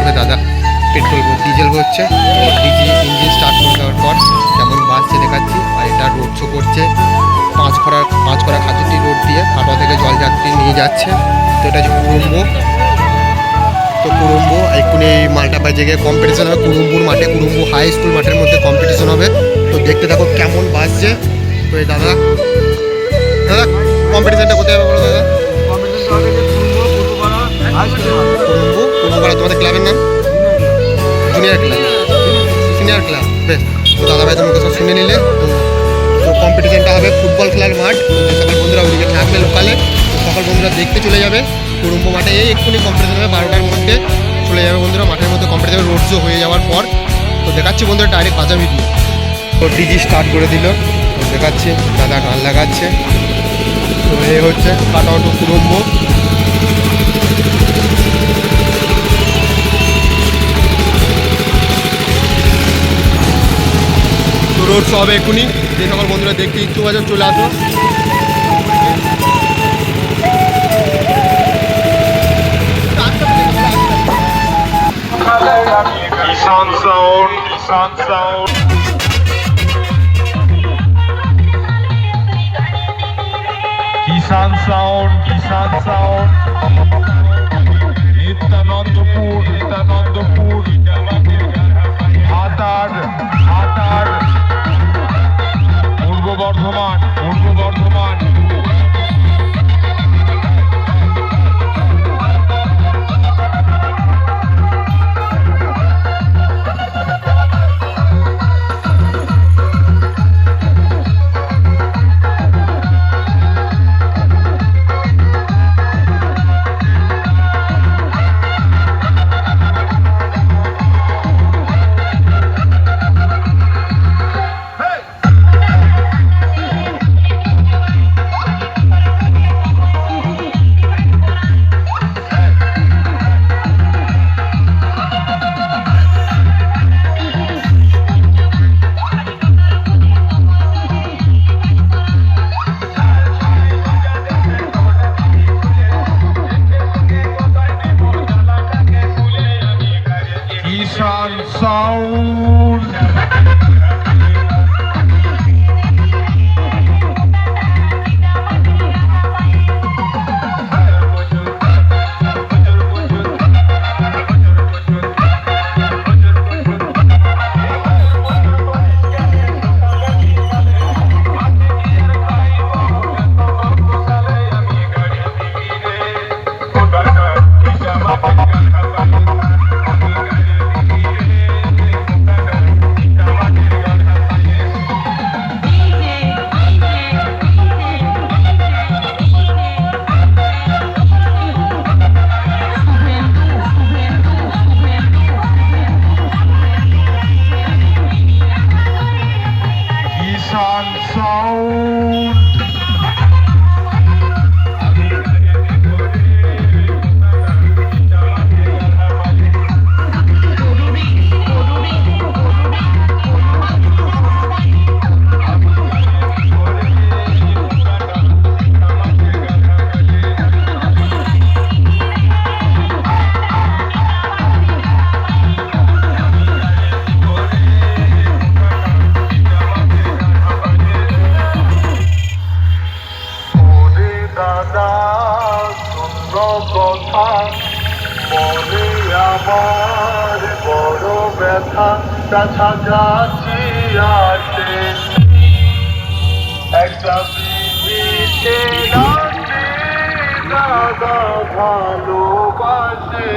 করবে দাদা petrol diesel হচ্ছে। ডিজেল ইঞ্জিন স্টার্ট করে দেওয়ার পর কেমন বাসছে দেখাচ্ছি। আর এটা রোড শো করছে পাঁচ করা খাজুরটি রোড দিয়ে কাটোয়া থেকে জলযাত্রী নিয়ে যাচ্ছে। তো এটা হচ্ছে কুড়ুম্বো। তো কুড়ুম্বো এক্ষুনি এই মালটাপায় জায়গায় কম্পিটিশন হবে কুড়ুম্বুর মাঠে, কুড়ুম্বু হাই স্কুল মাঠের মধ্যে কম্পিটিশন হবে। তো দেখতে থাকো কেমন বাসছে। তো এই দাদা দাদা কম্পিটিশনটা কোথায় হবে বলো দাদা? কুড়ুম্বু তোমাদের ক্লাবের নাম? Junior club, senior club. বেশ, তো দাদা ভাই তোমাকে সব শুনে নিলে। তো কম্পিটিশনটা হবে ফুটবল খেলার মাঠ। সকল বন্ধুরা ওদিকে থাকবে লোকালে, সকল বন্ধুরা দেখতে চলে যাবে কুড়ুম্বু মাঠে। এই এক্ষুনি কম্পিটিশন হবে 12টার মধ্যে চলে যাবে বন্ধুরা মাঠের মধ্যে। কম্পিটিশন রোড শো হয়ে যাওয়ার পর তো দেখাচ্ছি বন্ধুরা ডাইরেক্ট বাজা ভিডিও। তো ডিজি স্টার্ট করে দিল, দেখাচ্ছি দাদা গান লাগাচ্ছে। তো এই হচ্ছে কাটোয়া টু কুড়ুম্বু। রোড শো হবে এক্ষুনি। যে সকল বন্ধুরা দেখতে ইচ্ছুক আছে চলে আসো। Kisan Sound, Kisan Sound. Kisan Sound, Kisan Sound. Nityanandpur, Nityanandpur. Hatar, Hatar. Purbo Bardhaman, Purbo Bardhaman. Kisan Sound. Kisan Sound. দাদা সুন্দর কথা মনে আমার বড় ব্যথা কাছাকাছি আছে একটা বিবিতে রাতে দাদা ভালোবাসে।